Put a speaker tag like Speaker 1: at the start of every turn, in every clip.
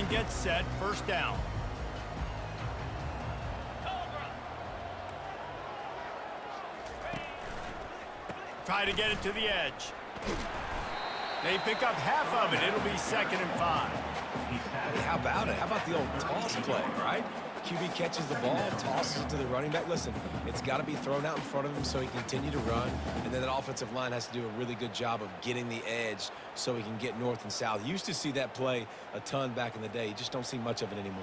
Speaker 1: Line gets set, first down. Try to get it to the edge. They pick up half of it. It'll be 2nd and 5.
Speaker 2: Hey, how about it? How about the old toss play, right? QB catches the ball, tosses it to the running back. Listen, it's got to be thrown out in front of him so he can continue to run. And then that offensive line has to do a really good job of getting the edge so he can get north and south. You used to see that play a ton back in the day. You just don't see much of it anymore.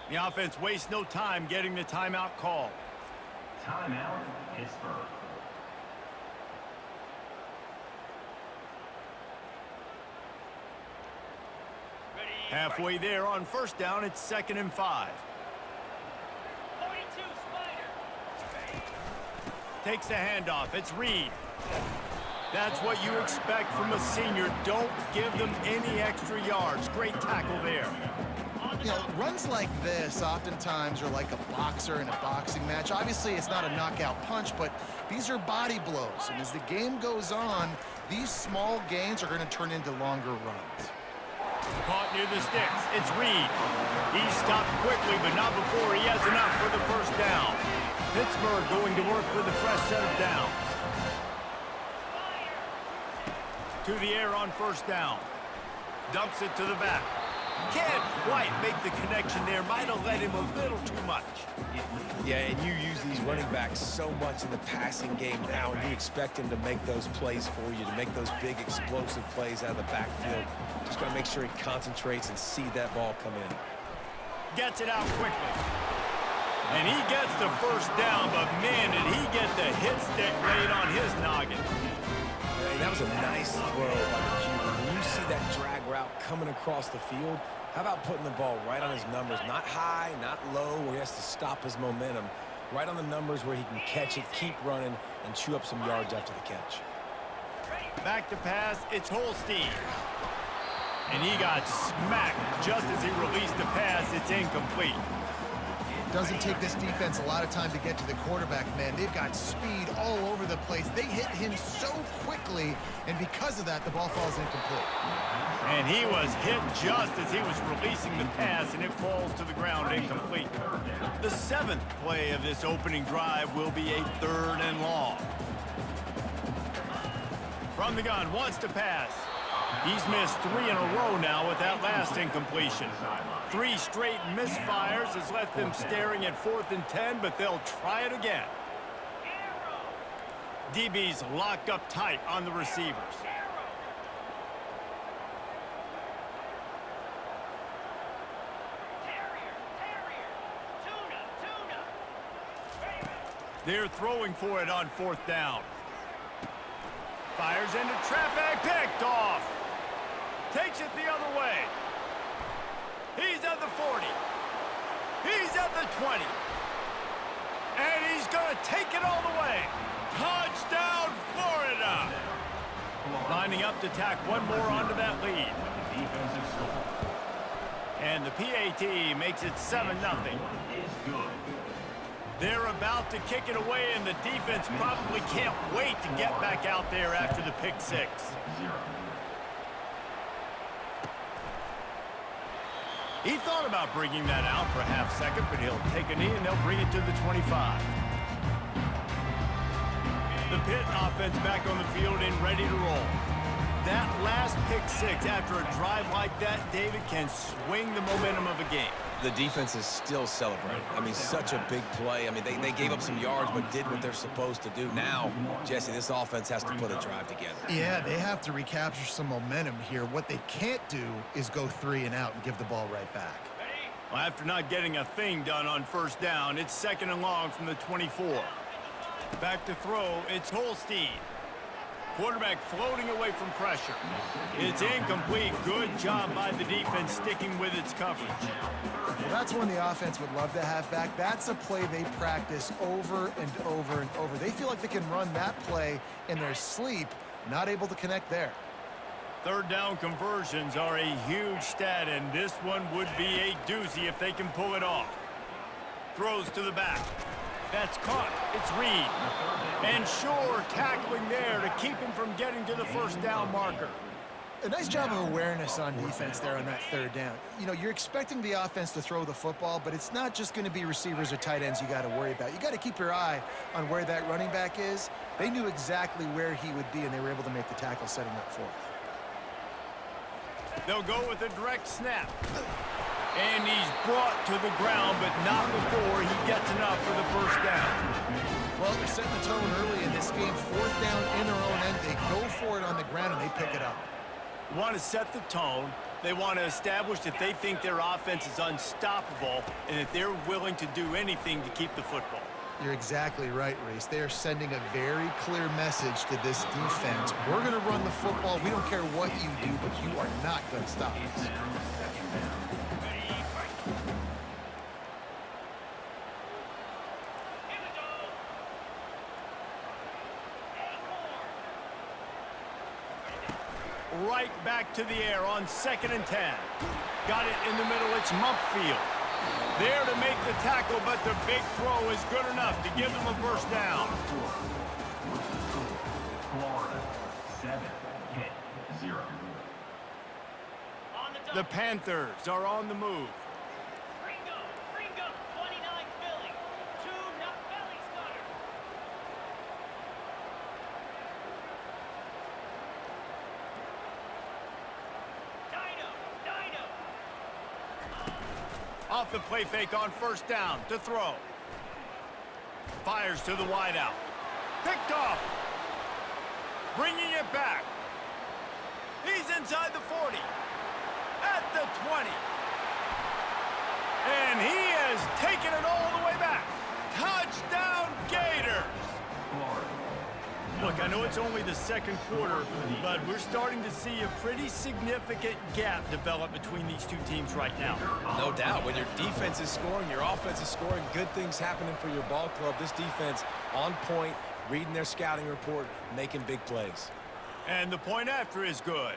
Speaker 1: The offense wastes no time getting the timeout call.
Speaker 3: Timeout, Pittsburgh.
Speaker 1: Halfway there on first down, it's 2nd and 5.
Speaker 4: 42 Spider.
Speaker 1: Takes the handoff. It's Reed. That's what you expect from a senior. Don't give them any extra yards. Great tackle there.
Speaker 5: You know, runs like this oftentimes are like a boxer in a boxing match. Obviously, it's not a knockout punch, but these are body blows. And as the game goes on, these small gains are going to turn into longer runs.
Speaker 1: Caught near the sticks. It's Reed. He's stopped quickly, but not before he has enough for the first down. Pittsburgh going to work with a fresh set of downs. To the air on first down. Dumps it to the back. Can't quite make the connection there. Might have let him a little too much.
Speaker 2: Yeah, and you use these running backs so much in the passing game now, and you expect him to make those plays for you, to make those big explosive plays out of the backfield. Just got to make sure he concentrates and see that ball come in.
Speaker 1: Gets it out quickly. And he gets the first down, but man, did he get the hit stick laid on his noggin.
Speaker 2: Hey, that was a nice throw by the QB. When you see that drag route coming across the field, how about putting the ball right on his numbers? Not high, not low, where he has to stop his momentum. Right on the numbers where he can catch it, keep running, and chew up some yards after the catch.
Speaker 1: Back to pass, it's Holstein. And he got smacked just as he released the pass. It's incomplete.
Speaker 5: Doesn't take this defense a lot of time to get to the quarterback, man. They've got speed all over the place. They hit him so quickly, and because of that, the ball falls incomplete.
Speaker 1: And he was hit just as he was releasing the pass, and it falls to the ground incomplete. The 7th play of this opening drive will be a 3rd and long. From the gun, wants to pass. He's missed 3 in a row now with that last incompletion. 3 straight misfires has left them staring at 4th and 10, but they'll try it again. DB's locked up tight on the receivers. They're throwing for it on 4th down. Fires into traffic, picked off. Takes it the other way. He's at the 40. He's at the 20. And he's going to take it all the way. Touchdown, Florida. Lining up to tack one more onto that lead. And the PAT makes it 7-0. They're about to kick it away, and the defense probably can't wait to get back out there after the pick 6. He thought about bringing that out for a half second, but he'll take a knee and they'll bring it to the 25. The Pitt offense back on the field and ready to roll. That last pick 6 after a drive like that, David, can swing the momentum of a game.
Speaker 2: The defense is still celebrating. I mean, such a big play. I mean, they gave up some yards but did what they're supposed to do. Now, Jesse, this offense has to put a drive together.
Speaker 5: Yeah, they have to recapture some momentum here. What they can't do is go 3 and out and give the ball right back.
Speaker 1: Well, after not getting a thing done on first down, it's 2nd and long from the 24. Back to throw, it's Holstein. Quarterback floating away from pressure. It's incomplete. Good job by the defense sticking with its coverage.
Speaker 5: Well, that's one the offense would love to have back. That's a play they practice over and over and over. They feel like they can run that play in their sleep, not able to connect there.
Speaker 1: 3rd down conversions are a huge stat, and this one would be a doozy if they can pull it off. Throws to the back. That's caught. It's Reed. And sure, tackling there to keep him from getting to the first down marker.
Speaker 5: A nice job of awareness on defense there on that third down. You know, you're expecting the offense to throw the football, but it's not just going to be receivers or tight ends you got to worry about. You got to keep your eye on where that running back is. They knew exactly where he would be, and they were able to make the tackle setting up fourth.
Speaker 1: They'll go with a direct snap. And he's brought to the ground, but not before he gets enough for the first down.
Speaker 5: Well, they're setting the tone early in this game. Fourth down in their own end. They go for it on the ground, and they pick it up.
Speaker 1: Want to set the tone. They want to establish that they think their offense is unstoppable and that they're willing to do anything to keep the football.
Speaker 5: You're exactly right, Reese. They are sending a very clear message to this defense. We're going to run the football. We don't care what you do, but you are not going to stop us.
Speaker 1: Right back to the air on 2nd and 10. Got it in the middle. It's Mumpfield. There to make the tackle, but the big throw is good enough to give them a first down.
Speaker 3: Florida, 7, hit, 0.
Speaker 1: The Panthers are on the move.
Speaker 4: Ringo, 29 Philly. 2 not belly stutter. Dino.
Speaker 1: Off the play fake on first down to throw. Fires to the wideout. Picked off. Bringing it back. He's inside the 40. At the 20. And he has taken it all the way back. Touchdown, Gators. Look, I know it's only the second quarter, but we're starting to see a pretty significant gap develop between these two teams right now.
Speaker 2: No doubt. When your defense is scoring, your offense is scoring, good things happening for your ball club. This defense on point, reading their scouting report, making big plays.
Speaker 1: And the point after is good.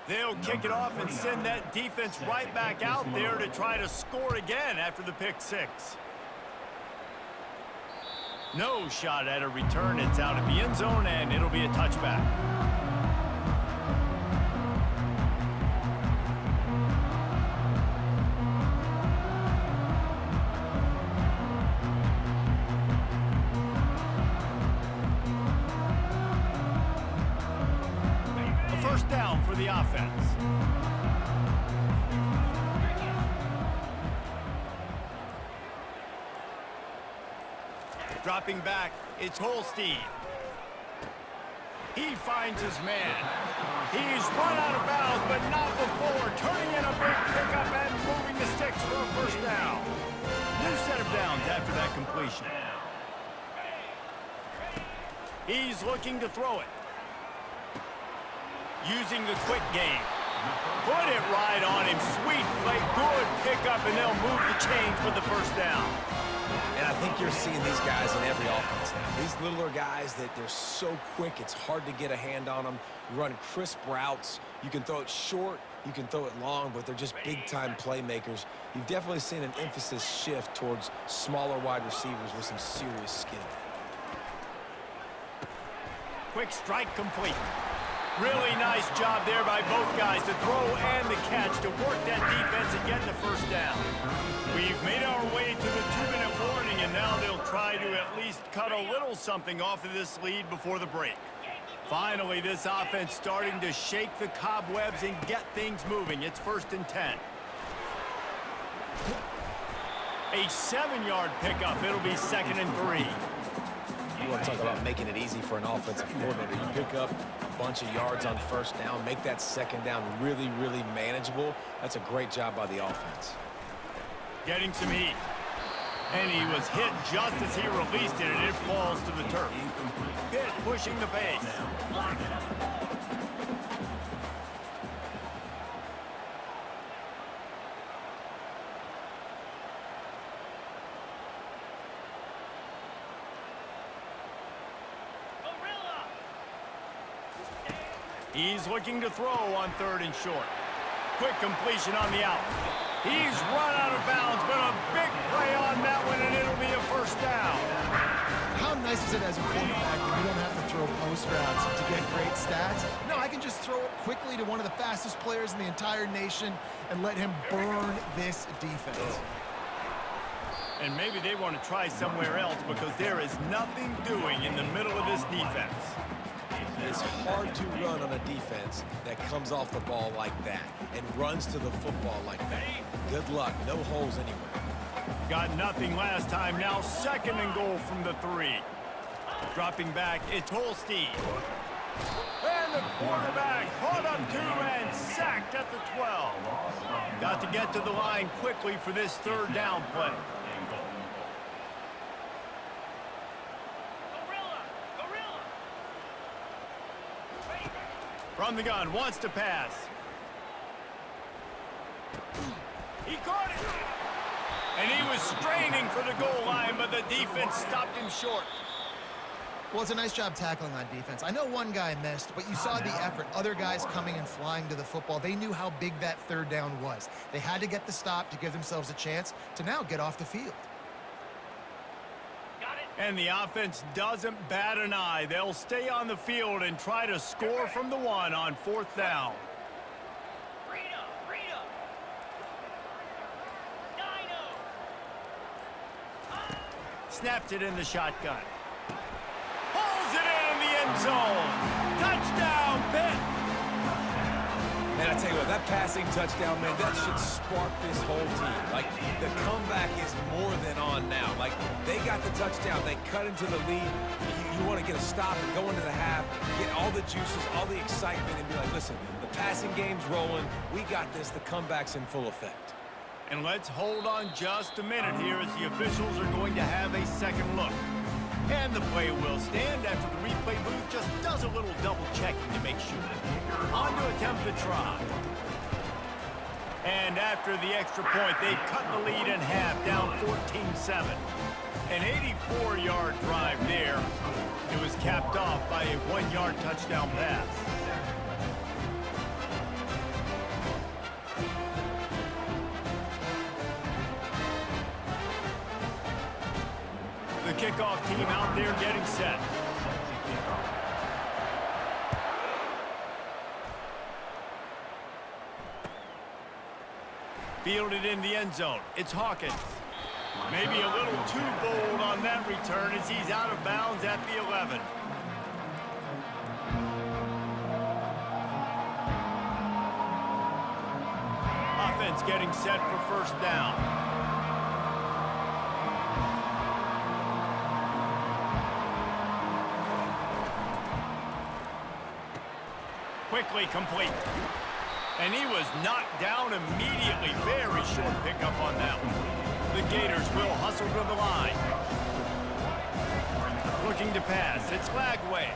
Speaker 1: They'll kick it off and send that defense right back out there to try to score again after the pick six. No shot at a return. It's out of the end zone, and it'll be a touchback. A first down for the offense. Dropping back, it's Holstein. He finds his man. He's run out of bounds, but not before turning in a big pickup and moving the sticks for a first down. New set of downs after that completion. He's looking to throw it. Using the quick game. Put it right on him. Sweet play, good pickup, and they'll move the chains with the first down.
Speaker 2: And I think you're seeing these guys in every offense now. These littler guys that they're so quick, it's hard to get a hand on them. You run crisp routes. You can throw it short, you can throw it long, but they're just big-time playmakers. You've definitely seen an emphasis shift towards smaller wide receivers with some serious skill.
Speaker 1: Quick strike complete. Really nice job there by both guys to throw and the catch to work that defense and get the first down. We've made our way to the 2-minute warning, and now they'll try to at least cut a little something off of this lead before the break. Finally, this offense starting to shake the cobwebs and get things moving. It's 1st and 10. A 7-yard pickup. It'll be 2nd and 3.
Speaker 2: You want to talk about making it easy for an offensive coordinator. You pick up a bunch of yards on first down, make that second down really, really manageable. That's a great job by the offense.
Speaker 1: Getting some heat. And he was hit just as he released it, and it falls to the turf. Pitt pushing the base. He's looking to throw on 3rd and short. Quick completion on the out. He's run out of bounds, but a big play on that one, and it'll be a first down.
Speaker 5: How nice is it as a quarterback when you don't have to throw post routes to get great stats? No, I can just throw it quickly to one of the fastest players in the entire nation and let him burn this defense.
Speaker 1: And maybe they want to try somewhere else because there is nothing doing in the middle of this defense.
Speaker 2: It's hard to run on a defense that comes off the ball like that and runs to the football like that. Good luck. No holes anywhere.
Speaker 1: Got nothing last time. Now 2nd and goal from the 3. Dropping back, it's Holstein. And the quarterback caught up to and sacked at the 12. Got to get to the line quickly for this 3rd down play. From the gun, wants to pass. He caught it. And he was straining for the goal line, but the defense stopped him short.
Speaker 5: Well, it's a nice job tackling on defense. I know one guy missed, but you saw the effort. Other guys coming and flying to the football. They knew how big that 3rd down was. They had to get the stop to give themselves a chance to now get off the field.
Speaker 1: And the offense doesn't bat an eye. They'll stay on the field and try to score from the 1 on 4th down. Snaps it in the shotgun. Pulls it in the end zone. Touchdown, Pitt.
Speaker 2: And I tell you what, that passing touchdown, man, that should spark this whole team. Like, the comeback is more than on now. Like, they got the touchdown. They cut into the lead. You want to get a stop and go into the half, get all the juices, all the excitement, and be like, listen, the passing game's rolling. We got this. The comeback's in full effect.
Speaker 1: And let's hold on just a minute here as the officials are going to have a second look. And the play will stand after the replay booth just does a little double checking to make sure. On to attempt the try. And after the extra point, they've cut the lead in half, down 14-7. An 84-yard drive there. It was capped off by a 1-yard touchdown pass. The kickoff team out there getting set. Fielded in the end zone. It's Hawkins. Maybe a little too bold on that return as he's out of bounds at the 11. Offense getting set for first down. Quickly complete. And he was knocked down immediately. Very short pickup on that one. The Gators will hustle to the line. Looking to pass. It's Lagway.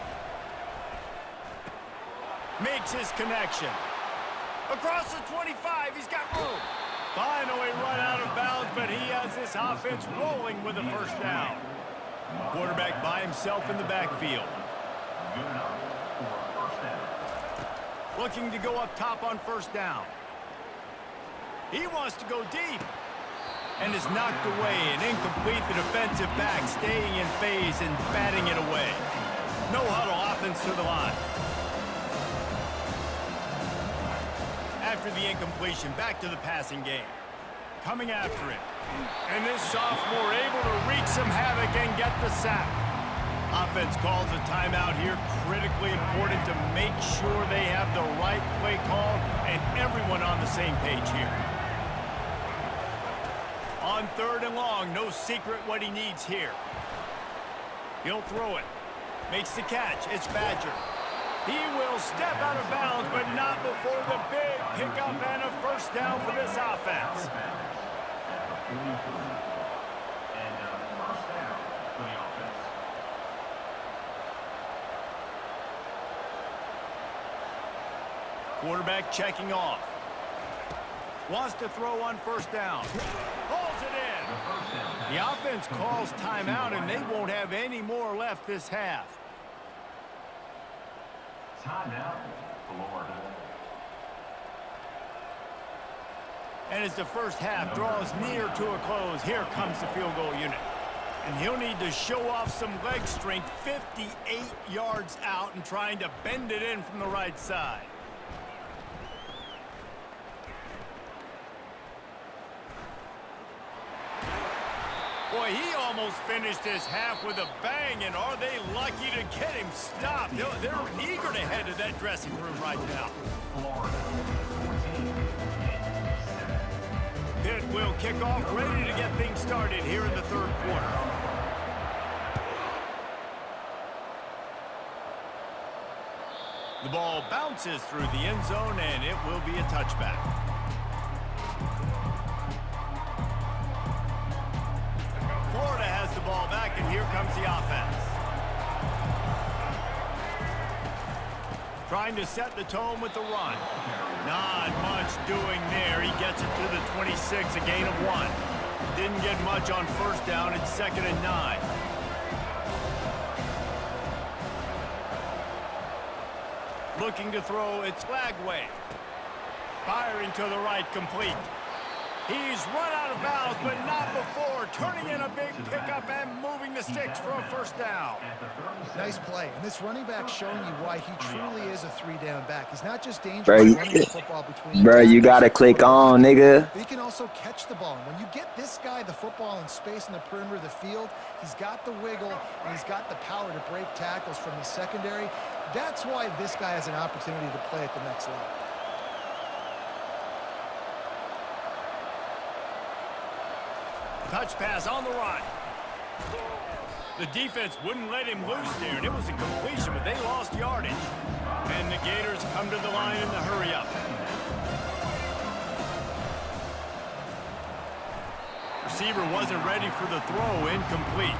Speaker 1: Makes his connection. Across the 25. He's got room. Finally run out of bounds, but he has this offense rolling with a first down. Quarterback by himself in the backfield. Looking to go up top on first down. He wants to go deep. And is knocked away and incomplete. The defensive back staying in phase and batting it away. No huddle offense to the line. After the incompletion, back to the passing game. Coming after it. And this sophomore able to wreak some havoc and get the sack. Offense calls a timeout here. Critically important to make sure they have the right play call and everyone on the same page here. On 3rd and long, no secret what he needs here. He'll throw it. Makes the catch. It's Badger. He will step out of bounds, but not before the big pickup and a first down for this offense. Quarterback checking off. Wants to throw on first down. Pulls it in. The offense calls timeout, and they won't have any more left this half.
Speaker 3: Timeout, Florida.
Speaker 1: And as the first half draws near to a close, here comes the field goal unit. And he'll need to show off some leg strength 58 yards out and trying to bend it in from the right side. Boy, he almost finished his half with a bang, and are they lucky to get him stopped? They're eager to head to that dressing room right now. Pitt will kick off, ready to get things started here in the third quarter. The ball bounces through the end zone, and it will be a touchback. Florida has the ball back, and here comes the offense. Trying to set the tone with the run. Not much doing there. He gets it to the 26, a gain of 1. Didn't get much on first down. It's 2nd and 9. Looking to throw, it's Lagway. Firing to the right, complete. He's run out of bounds, but not before. Turning in a big pickup and moving the sticks for a first down.
Speaker 5: Nice play. And this running back showing you why he truly is a 3-down back. He's not just dangerous running the football between.
Speaker 6: Bro, you gotta click on, nigga.
Speaker 5: But he can also catch the ball. And when you get this guy the football in space in the perimeter of the field, he's got the wiggle and he's got the power to break tackles from the secondary. That's why this guy has an opportunity to play at the next level.
Speaker 1: Touch pass on the run. The defense wouldn't let him loose there, and it was a completion, but they lost yardage. And the Gators come to the line in the hurry-up. Receiver wasn't ready for the throw, incomplete.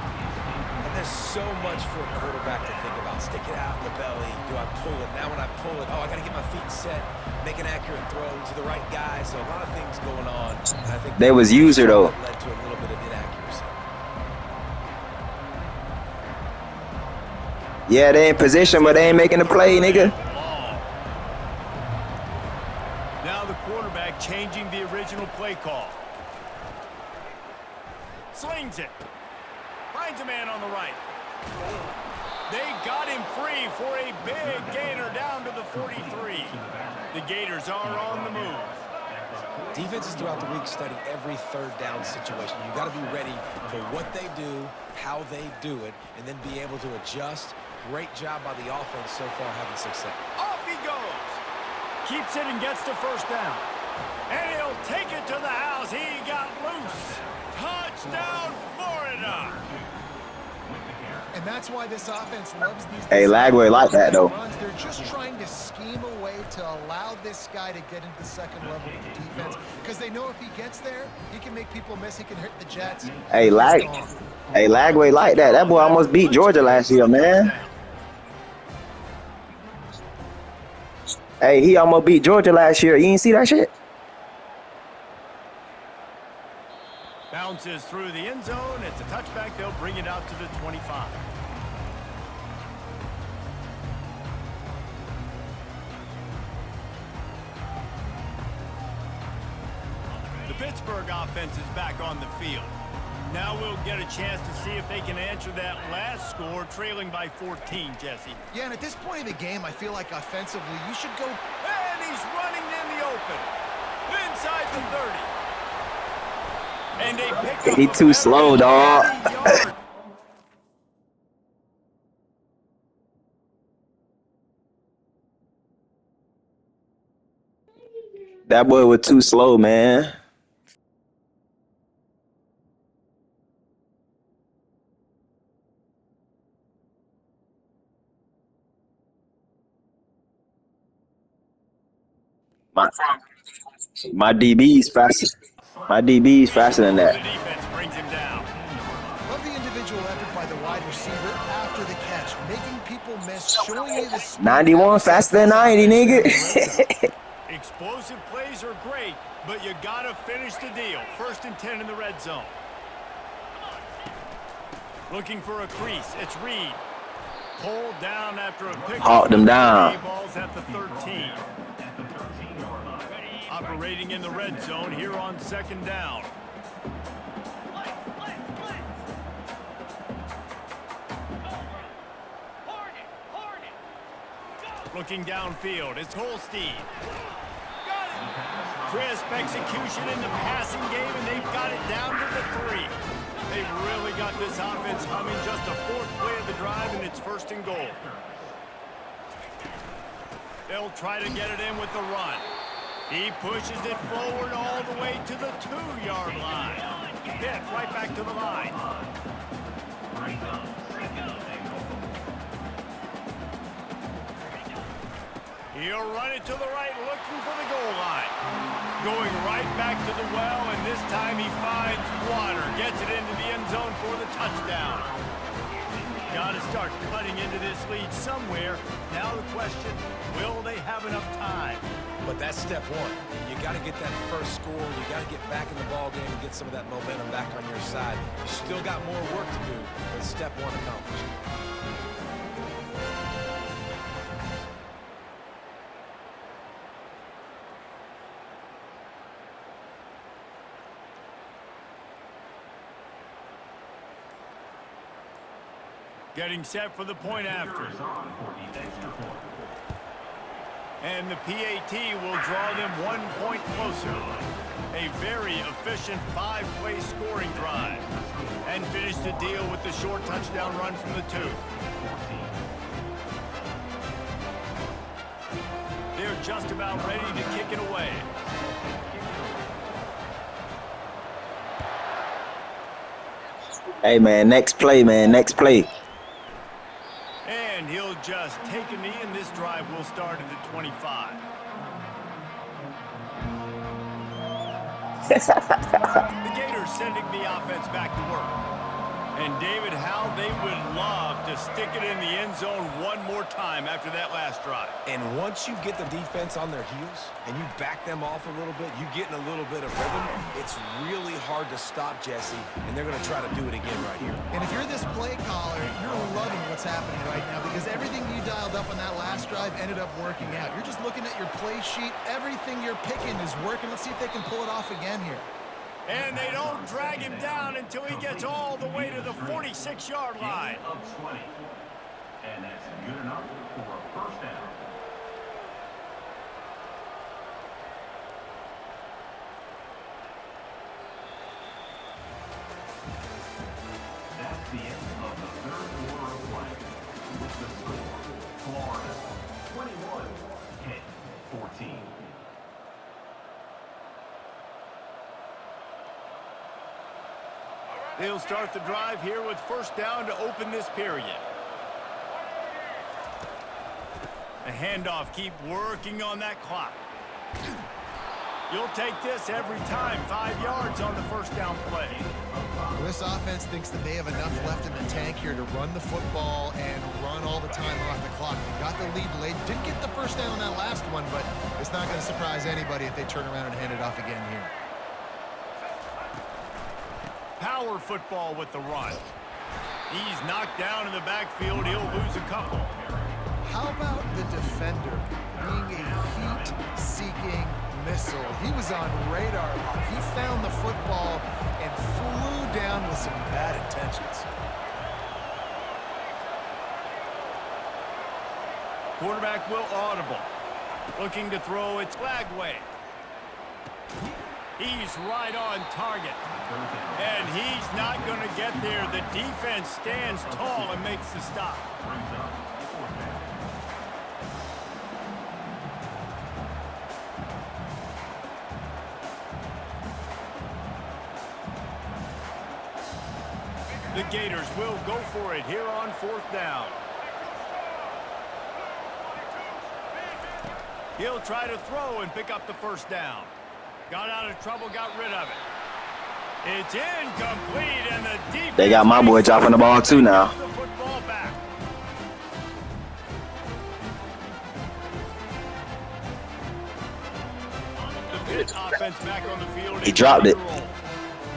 Speaker 2: And there's so much for a quarterback to think about. Stick it out in the belly. Do I pull it? Now when I pull it, oh, I got to get my feet set, make an accurate throw to the right guy. So a lot of things going on. And I think
Speaker 6: They was user, though.
Speaker 2: led to a little bit of inaccuracy.
Speaker 6: Yeah, they in position, but they ain't making the play, nigga.
Speaker 1: Now the quarterback changing the original play call. Slings it. Finds a man on the right. They got him free for a big gainer down to the 43. The Gators are on the move.
Speaker 2: Defenses throughout the week study every third down situation. You got to be ready for what they do, how they do it, and then be able to adjust. Great job by the offense so far having success.
Speaker 1: Off he goes. Keeps it and gets the first down. And he'll take it to the house. He got loose. Touchdown, Florida.
Speaker 5: And that's why this offense loves these.
Speaker 6: Hey, Lagway like that, though.
Speaker 5: Runs. They're just trying to scheme a way to allow this guy to get into the second level of the defense, because they know if he gets there, he can make people miss. He can hurt the Jets.
Speaker 6: Hey, Lagway like that. That boy almost beat Georgia last year, man. Hey, he almost beat Georgia last year. You didn't see that shit?
Speaker 1: Bounces through the end zone. It's a touchback. They'll bring it out to the 25. The Pittsburgh offense is back on the field. Now we'll get a chance to see if they can answer that last score, trailing by 14, Jesse.
Speaker 5: Yeah, and at this point in the game, I feel like offensively, you should go.
Speaker 1: And he's running in the open. Inside the 30. And they pick up
Speaker 6: He too slow, dog. That boy was too slow, man. My DB's faster. My DB's faster than
Speaker 1: The
Speaker 6: that.
Speaker 1: defense brings him down.
Speaker 5: Love the individual effort by the wide receiver after the catch, making people miss, showing you the speed.
Speaker 6: 91 faster than 90, nigga.
Speaker 1: Explosive plays are great, but you gotta finish the deal. 1st and 10 in the red zone. Looking for a crease. It's Reed. Pulled down after a pick.
Speaker 6: Hawk them down.
Speaker 1: Ball's at the 13. A operating in the red zone here on second down.
Speaker 4: Blitz, blitz, blitz. Hornet. Go.
Speaker 1: Looking downfield, it's Holstein. Got it. Crisp execution in the passing game, and they've got it down to the 3. They've really got this offense humming. Just the 4th play of the drive, and it's 1st and goal. They'll try to get it in with the run. He pushes it forward all the way to the 2-yard line. Hit right back to the line. He'll run it to the right, looking for the goal line. Going right back to the well, and this time he finds water. Gets it into the end zone for the touchdown. Got to start cutting into this lead somewhere. Now the question, will they have enough time?
Speaker 2: But that's step one. You got to get that first score. You got to get back in the ball game and get some of that momentum back on your side. You still got more work to do, but step one accomplished.
Speaker 1: Getting set for the point after. And the PAT will draw them 1 point closer. A very efficient 5-play scoring drive. And finish the deal with the short touchdown run from the 2. They're just about ready to kick it away.
Speaker 6: Hey, man, next play, man, next play.
Speaker 1: And he'll just take a knee, and this drive will start at the 25. The Gators sending the offense back to work. And David, how they would love to stick it in the end zone one more time after that last drive.
Speaker 2: And once you get the defense on their heels and you back them off a little bit, you get in a little bit of rhythm, it's really hard to stop Jesse, and they're going to try to do it again right here.
Speaker 5: And if you're this play caller, you're loving what's happening right now because everything you dialed up on that last drive ended up working out. You're just looking at your play sheet. Everything you're picking is working. Let's see if they can pull it off again here.
Speaker 1: And they don't drag him down until he gets all the way to the 46-yard line.
Speaker 3: Of 20. And that's good enough for a first down. That's the end of the 3rd quarter of play. With the score, Florida 21, Pitt 14.
Speaker 1: They'll start the drive here with first down to open this period. The handoff, keep working on that clock. You'll take this every time. 5 yards on the first down play.
Speaker 5: Well, this offense thinks that they have enough left in the tank here to run the football and run all the time off the clock. They got the lead late. Didn't get the first down on that last one, but it's not going to surprise anybody if they turn around and hand it off again here.
Speaker 1: Power football with the run. He's knocked down in the backfield. He'll lose a couple.
Speaker 5: How about the defender being a heat-seeking missile? He was on radar lock. He found the football and flew down with some bad intentions.
Speaker 1: Quarterback will audible. Looking to throw, it's Lagway. He's right on target. And he's not going to get there. The defense stands tall and makes the stop. The Gators will go for it here on fourth down. He'll try to throw and pick up the first down. Got out of trouble, got rid of it. It's incomplete, and the defense...
Speaker 6: They got my boy dropping the ball too now.
Speaker 1: The football back. The Pitt offense back on the field.
Speaker 6: He dropped it.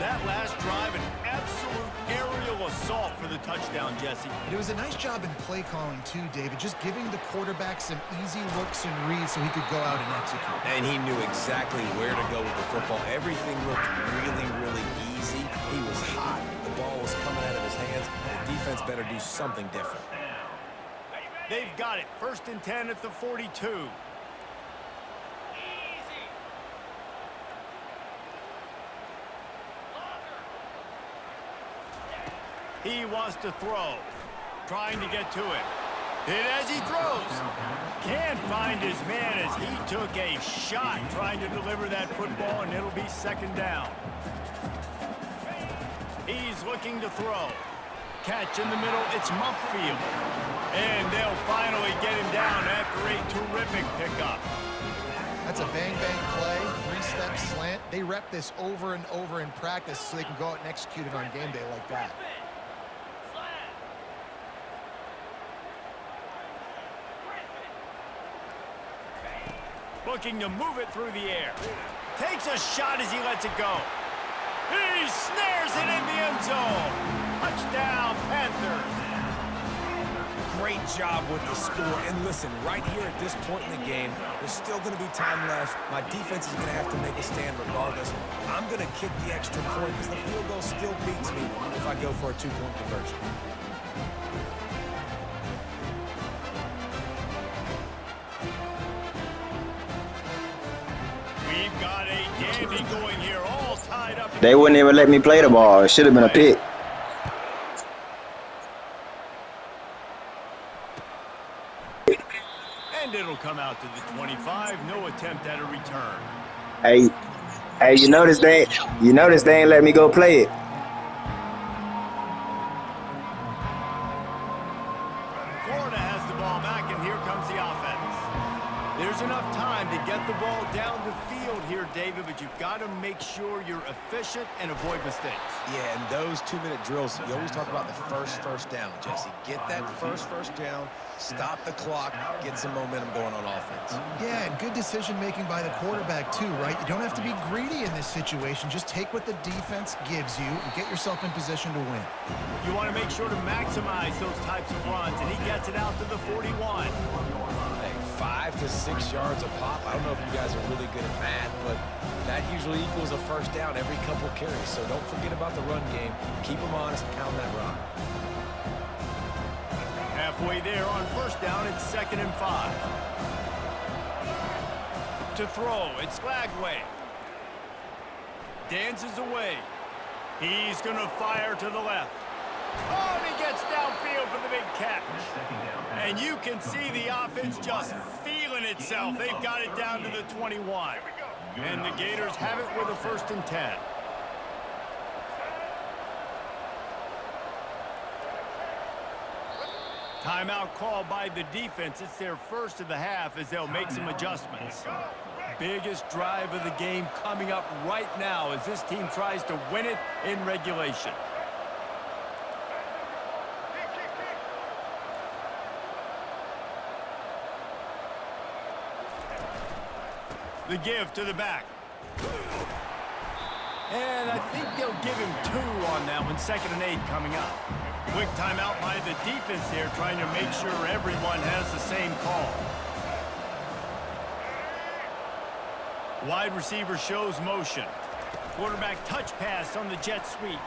Speaker 1: That last drive, an absolute aerial assault for the touchdown, Jesse.
Speaker 5: It was a nice job in play calling too, David, just giving the quarterback some easy looks and reads so he could go out and execute.
Speaker 2: And he knew exactly where to go with the football. Everything looked really, really easy. He was hot. The ball was coming out of his hands. The defense better do something different.
Speaker 1: They've got it. 1st and 10 at the 42. He wants to throw. Trying to get to it. Hit as he throws. Can't find his man as he took a shot trying to deliver that football, and it'll be 2nd down. He's looking to throw. Catch in the middle. It's Mumpfield. And they'll finally get him down after a terrific pickup.
Speaker 5: That's a bang-bang play, 3-step slant. They rep this over and over in practice so they can go out and execute it on game day like that.
Speaker 1: Looking to move it through the air. Takes a shot as he lets it go. He snares it in the end zone. Touchdown, Panthers.
Speaker 2: Great job with the score. And listen, right here at this point in the game, there's still going to be time left. My defense is going to have to make a stand regardless. I'm going to kick the extra point because the field goal still beats me if I go for a 2-point conversion.
Speaker 1: We've got a dandy going here, all tied up.
Speaker 6: They wouldn't even let me play the ball. It should have been a pick.
Speaker 1: And it'll come out to the 25. No attempt at a return.
Speaker 6: Hey, you notice they ain't let me go play it.
Speaker 1: Florida has the ball back, and here comes the offense. There's enough time to get the ball down the field here, David, but you've got to make sure you're efficient and avoid mistakes.
Speaker 2: Yeah, and those 2-minute drills, you always talk about the first down, Jesse. Get that first down, stop the clock, get some momentum going on offense.
Speaker 5: Yeah, and good decision-making by the quarterback, too, right? You don't have to be greedy in this situation. Just take what the defense gives you and get yourself in position to win.
Speaker 1: You want to make sure to maximize those types of runs, and he gets it out to the 41.
Speaker 2: Hey, 5 to 6 yards a pop. I don't know if you guys are really good at math, but that usually equals a first down every couple carries. So don't forget about the run game. Keep them honest and pound that rock.
Speaker 1: Halfway there on 1st down, it's 2nd and 5. To throw, it's Lagway. Dances away. He's going to fire to the left. Oh, and he gets downfield for the big catch. And you can see the offense just feeling itself. They've got it down to the 21. And the Gators have it with a 1st and 10. Timeout called by the defense. It's their first of the half as they'll make some adjustments. Biggest drive of the game coming up right now as this team tries to win it in regulation. The give to the back. And I think they'll give him 2 on that one. 2nd and 8 coming up. Quick timeout by the defense there, trying to make sure everyone has the same call. Wide receiver shows motion. Quarterback touch pass on the jet sweep.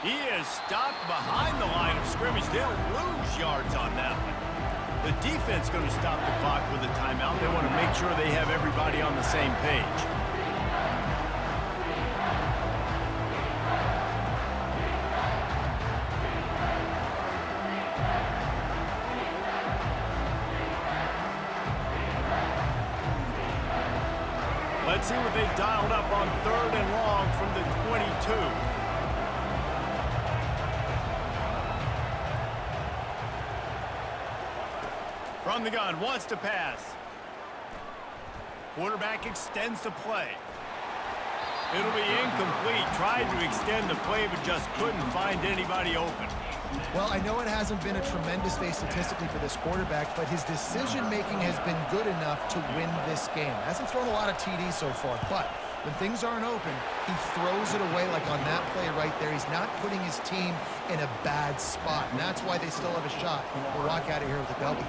Speaker 1: He is stopped behind the line of scrimmage. They'll lose yards on that one. The defense going to stop the clock with a timeout. They want to make sure they have everybody on the same page. Let's see what they've dialed up on 3rd and long from the 22. From the gun, wants to pass. Quarterback extends the play. It'll be incomplete. Tried to extend the play, but just couldn't find anybody open.
Speaker 5: Well, I know it hasn't been a tremendous day statistically for this quarterback, but his decision-making has been good enough to win this game. Hasn't thrown a lot of TDs so far, but When things aren't open, he throws it away like on that play right there. He's not putting his team in a bad spot, and that's why they still have a shot to walk out of here with a W.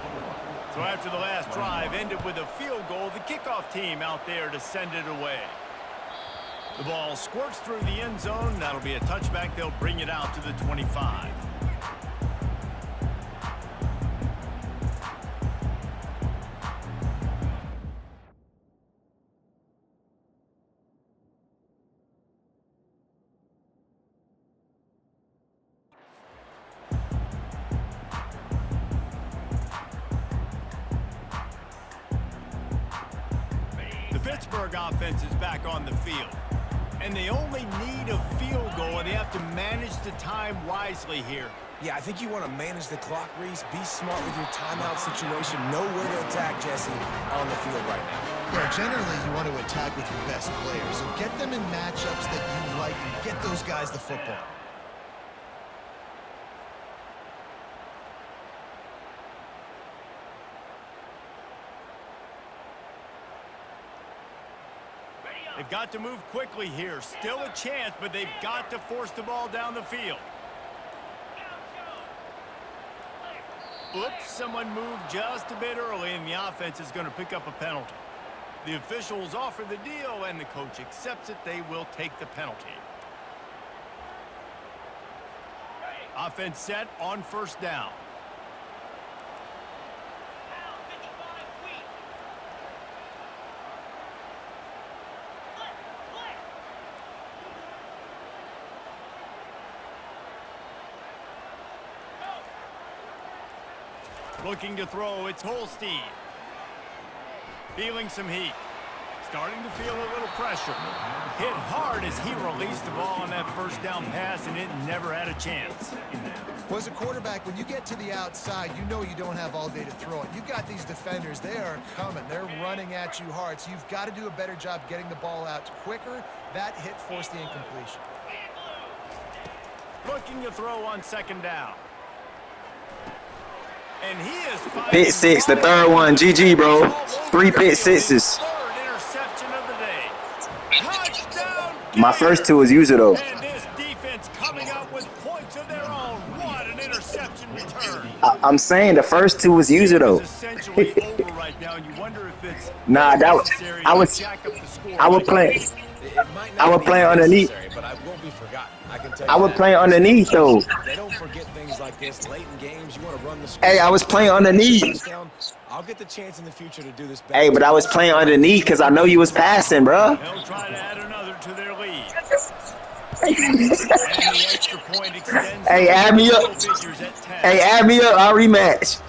Speaker 1: So after the last drive ended with a field goal, the kickoff team out there to send it away. The ball squirts through the end zone. That'll be a touchback. They'll bring it out to the 25. The Pittsburgh offense is back on the field. And they only need a field goal, and they have to manage the time wisely here.
Speaker 2: Yeah, I think you want to manage the clock, Reese. Be smart with your timeout situation. Know where to attack, Jesse, on the field right now.
Speaker 5: Yeah, generally you want to attack with your best players. So get them in matchups that you like and get those guys the football.
Speaker 1: They've got to move quickly here. Still a chance, but they've got to force the ball down the field. Oops, someone moved just a bit early, and the offense is going to pick up a penalty. The officials offer the deal, and the coach accepts it. They will take the penalty. Offense set on first down. Looking to throw, it's Holstein. Feeling some heat. Starting to feel a little pressure. Hit hard as he released the ball on that first down pass, and it never had a chance.
Speaker 5: Well, as a quarterback, when you get to the outside, you know you don't have all day to throw it. You've got these defenders. They are coming. They're running at you hard, so you've got to do a better job getting the ball out quicker. That hit forced the incompletion.
Speaker 1: Looking to throw on second down. And he is
Speaker 6: Pick six, the third one. GG, bro. 3 pick sixes.
Speaker 1: Third interception of the day. Touchdown,
Speaker 6: My first 2 was user, though.
Speaker 1: and this defense coming up with points of their own. What an interception return.
Speaker 6: I'm saying the first 2 was user, though.
Speaker 1: It's essentially over right now, and you wonder if it's
Speaker 6: Nah, that was
Speaker 1: necessary
Speaker 6: I
Speaker 1: to
Speaker 6: was
Speaker 1: jack up the score.
Speaker 6: I was playing. I was playing underneath.
Speaker 2: But I won't be forgotten. I can tell you
Speaker 6: I was
Speaker 2: that.
Speaker 6: playing underneath, though.
Speaker 2: They don't forget things like this late in games. You want to run the score.
Speaker 6: Hey, I was playing underneath.
Speaker 2: Touchdown. I'll get the chance in the future to do this better.
Speaker 6: Hey, but I was playing underneath because I know you was passing, bro.
Speaker 1: They'll try to add another to their lead. And the extra point extends
Speaker 6: Hey, add me up.
Speaker 1: double figures at 10.
Speaker 6: Hey, add me up. I'll rematch.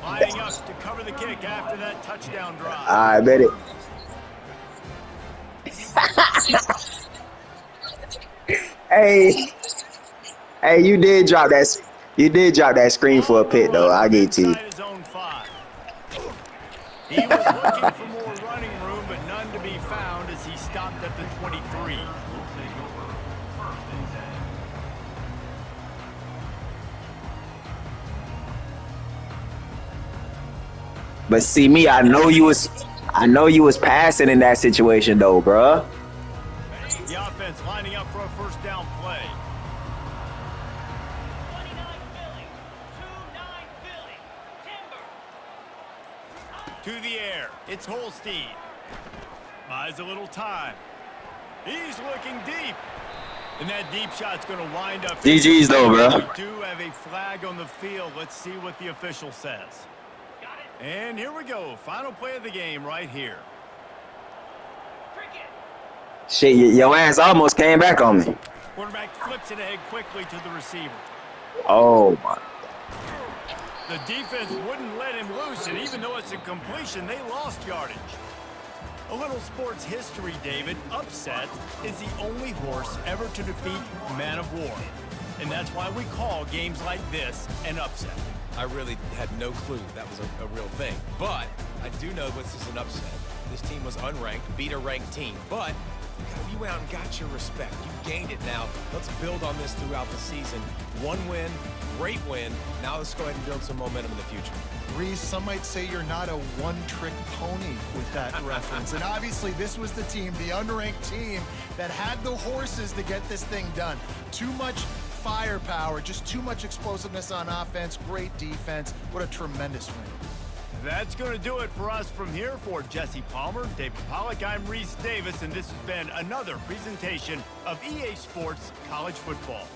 Speaker 1: Lining up to cover the kick after that touchdown drive.
Speaker 6: I bet it. Hey, you did drop that. You did drop that screen for a pick, though. I get to you.
Speaker 1: Inside his own 5. He was looking for more running room, but none to be found as he stopped at the 23.
Speaker 6: But see me, I know you was passing in that situation, though, bruh.
Speaker 1: The offense lining up for a first down play.
Speaker 4: 29 Philly. 2-9 Philly. Timber.
Speaker 1: To the air. It's Holstein. Buys a little time. He's looking deep. And that deep shot's going to wind up.
Speaker 6: GG's though, bro.
Speaker 1: We do have a flag on the field. Let's see what the official says. And here we go. Final play of the game right here.
Speaker 4: Cricket.
Speaker 6: Shit, your ass almost came back on me.
Speaker 1: Quarterback flips it ahead quickly to the receiver.
Speaker 6: Oh, my.
Speaker 1: The defense wouldn't let him loose, and even though it's a completion, they lost yardage. A little sports history, David. Upset is the only horse ever to defeat Man of War. And that's why we call games like this an upset.
Speaker 2: I really had no clue that was a real thing. But I do know this is an upset. This team was unranked, beat a ranked team. But You went out and got your respect. You gained it now. Let's build on this throughout the season. One win, great win. Now let's go ahead and build some momentum in the future.
Speaker 5: Reese, some might say you're not a one-trick pony with that reference. And obviously, this was the team, the unranked team, that had the horses to get this thing done. Too much firepower, just too much explosiveness on offense, great defense. What a tremendous win.
Speaker 1: That's going to do it for us from here. For Jesse Palmer, David Pollack, I'm Reese Davis, and this has been another presentation of EA Sports College Football.